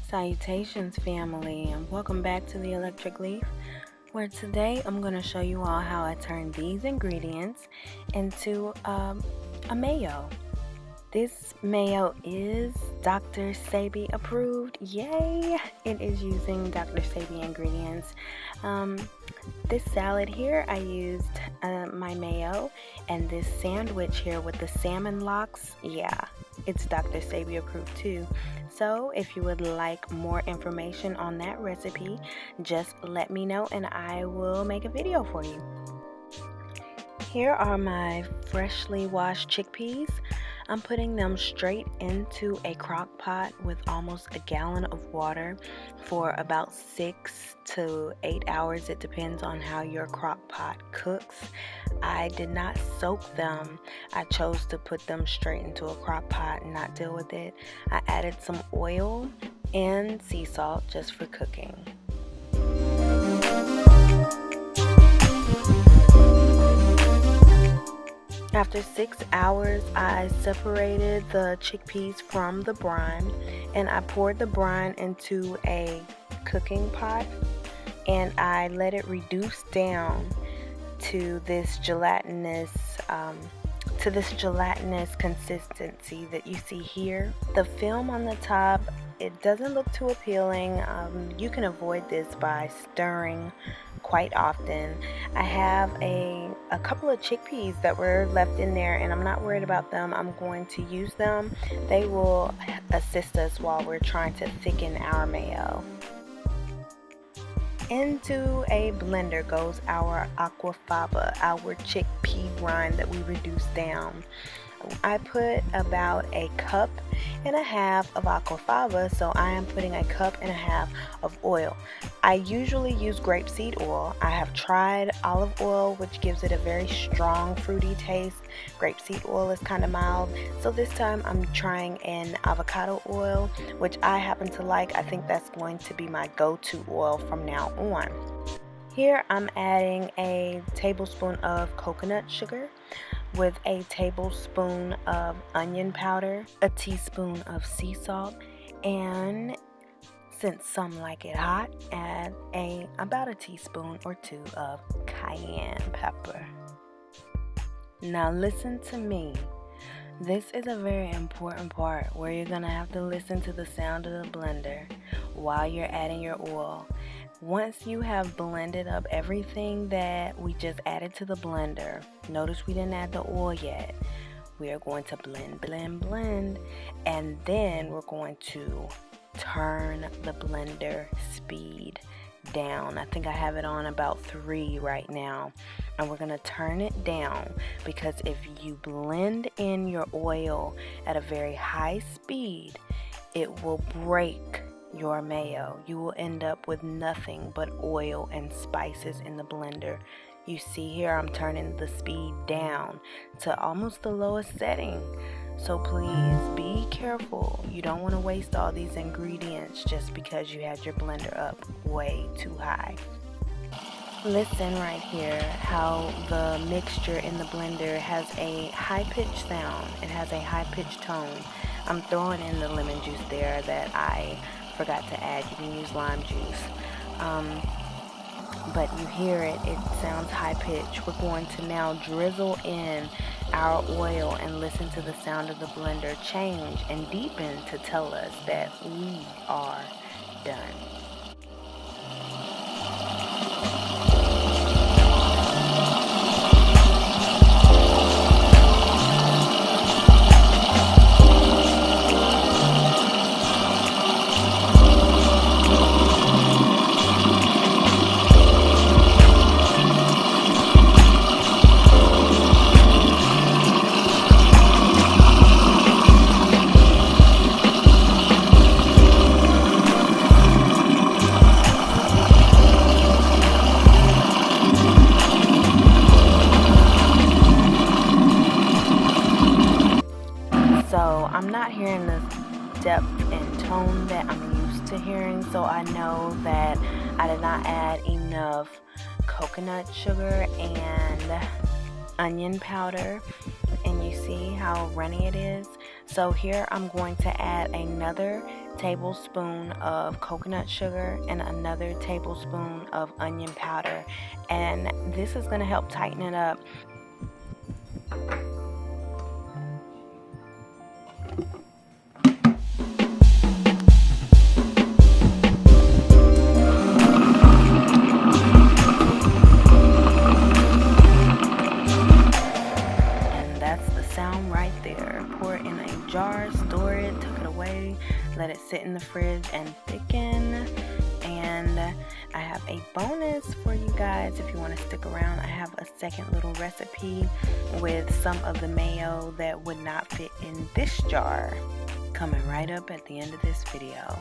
Salutations family, and welcome back to the Electric Leaf, where today I'm going to show you all how I turn these ingredients into a mayo. This mayo is Dr. Sebi approved. Yay! It is using Dr. Sebi ingredients. This salad here, I used my mayo, and this sandwich here with the salmon locks, yeah, it's Dr. Sebi approved too. So if you would like more information on that recipe, just let me know and I will make a video for you. Here are my freshly washed chickpeas. I'm putting them straight into a crock pot with almost a gallon of water for about 6 to 8 hours. It depends on how your crock pot cooks. I did not soak them. I chose to put them straight into a crock pot and not deal with it. I added some oil and sea salt just for cooking. After 6 hours, I separated the chickpeas from the brine, and I poured the brine into a cooking pot, and I let it reduce down to this gelatinous consistency that you see here. The film on the top, it doesn't look too appealing. You can avoid this by stirring quite often. I have a couple of chickpeas that were left in there, and I'm not worried about them. I'm going to use them. They will assist us while we're trying to thicken our mayo. Into a blender goes our Aquafaba, our chickpea brine that we reduced down. I put about a cup and a half of Aquafaba, so I am putting a cup and a half of oil. I usually use grape-seed oil. I have tried olive oil, which gives it a very strong fruity taste. Grape-seed oil is kind of mild, so this time I'm trying an avocado oil, which I happen to like. I think that's going to be my go-to oil from now on. Here I'm adding a tablespoon of coconut sugar with a tablespoon of onion powder, a teaspoon of sea salt, and since some like it hot, add about a teaspoon or two of cayenne pepper. Now listen to me. This is a very important part where you're gonna have to listen to the sound of the blender while you're adding your oil. Once you have blended up everything that we just added to the blender, notice we didn't add the oil yet. We are going to blend, and then we're going to turn the blender speed down. I think I have it on about 3 right now, and we're going to turn it down because if you blend in your oil at a very high speed, it will break your mayo. You will end up with nothing but oil and spices in the blender. You see here I'm turning the speed down to almost the lowest setting. So please be careful. You don't want to waste all these ingredients just because you had your blender up way too high. Listen right here how the mixture in the blender has a high-pitched sound. It has a high-pitched tone. I'm throwing in the lemon juice there that I forgot to add. You can use lime juice, but you hear it sounds high pitched. We're going to now drizzle in our oil and listen to the sound of the blender change and deepen to tell us that we are done. So I'm not hearing the depth and tone that I'm used to hearing, so I know that I did not add enough coconut sugar and onion powder, and you see how runny it is. So here I'm going to add another tablespoon of coconut sugar and another tablespoon of onion powder, and this is going to help tighten it up. And that's the sound right there. Pour it in a jar, store it, tuck it away, let it sit in the fridge and thicken. And I have a bonus for you guys if you want to stick around. I have a second little recipe with some of the mayo that would not fit in this jar coming right up at the end of this video.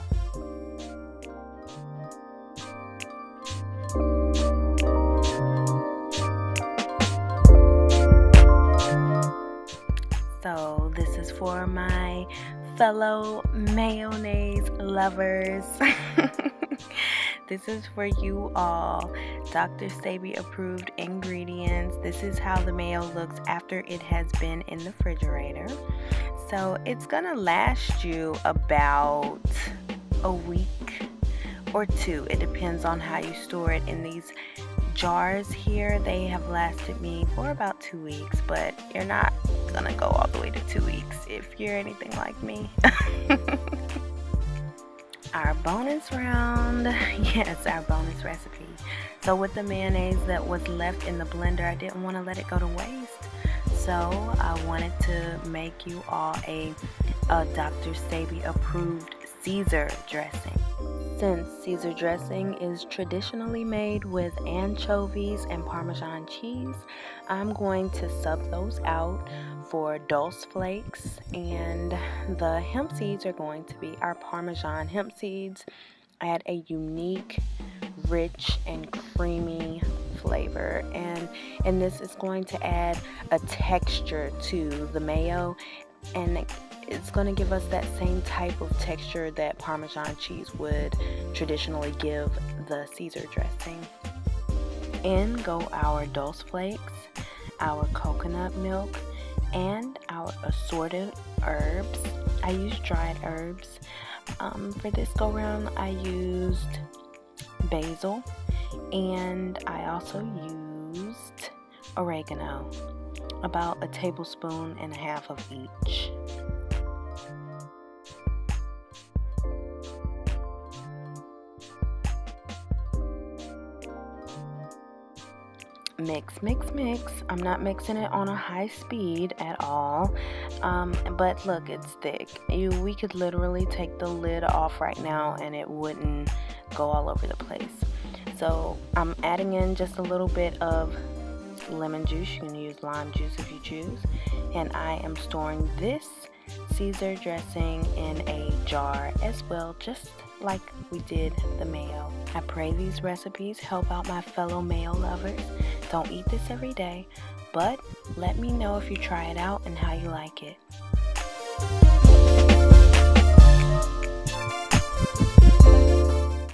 So this is for my fellow mayonnaise lovers. This is for you all. Dr. Sebi approved ingredients. This is how the mayo looks after it has been in the refrigerator. So it's gonna last you about a week or two. It depends on how you store it. In these jars here, they have lasted me for about 2 weeks, but you're not gonna go all the way to 2 weeks if you're anything like me. Our bonus round, yes, our bonus recipe. So with the mayonnaise that was left in the blender, I didn't want to let it go to waste. So I wanted to make you all a Dr. Sebi approved Caesar dressing. Since Caesar dressing is traditionally made with anchovies and Parmesan cheese, I'm going to sub those out for dulse flakes, and the hemp seeds are going to be our Parmesan hemp seeds. Add a unique, rich, and creamy flavor, and this is going to add a texture to the mayo, and it's going to give us that same type of texture that Parmesan cheese would traditionally give the Caesar dressing. In go our dulse flakes, our coconut milk, and our assorted herbs. I used dried herbs. For this go round, I used basil, and I also used oregano, about 1.5 tablespoons of each. Mix, mix, mix. I'm not mixing it on a high speed at all, but look, it's thick. We could literally take the lid off right now and it wouldn't go all over the place. So I'm adding in just a little bit of lemon juice. You can use lime juice if you choose, and I am storing this Caesar dressing in a jar as well, just like we did the mayo. I pray these recipes help out my fellow mayo lovers. Don't eat this every day, but let me know if you try it out and how you like it.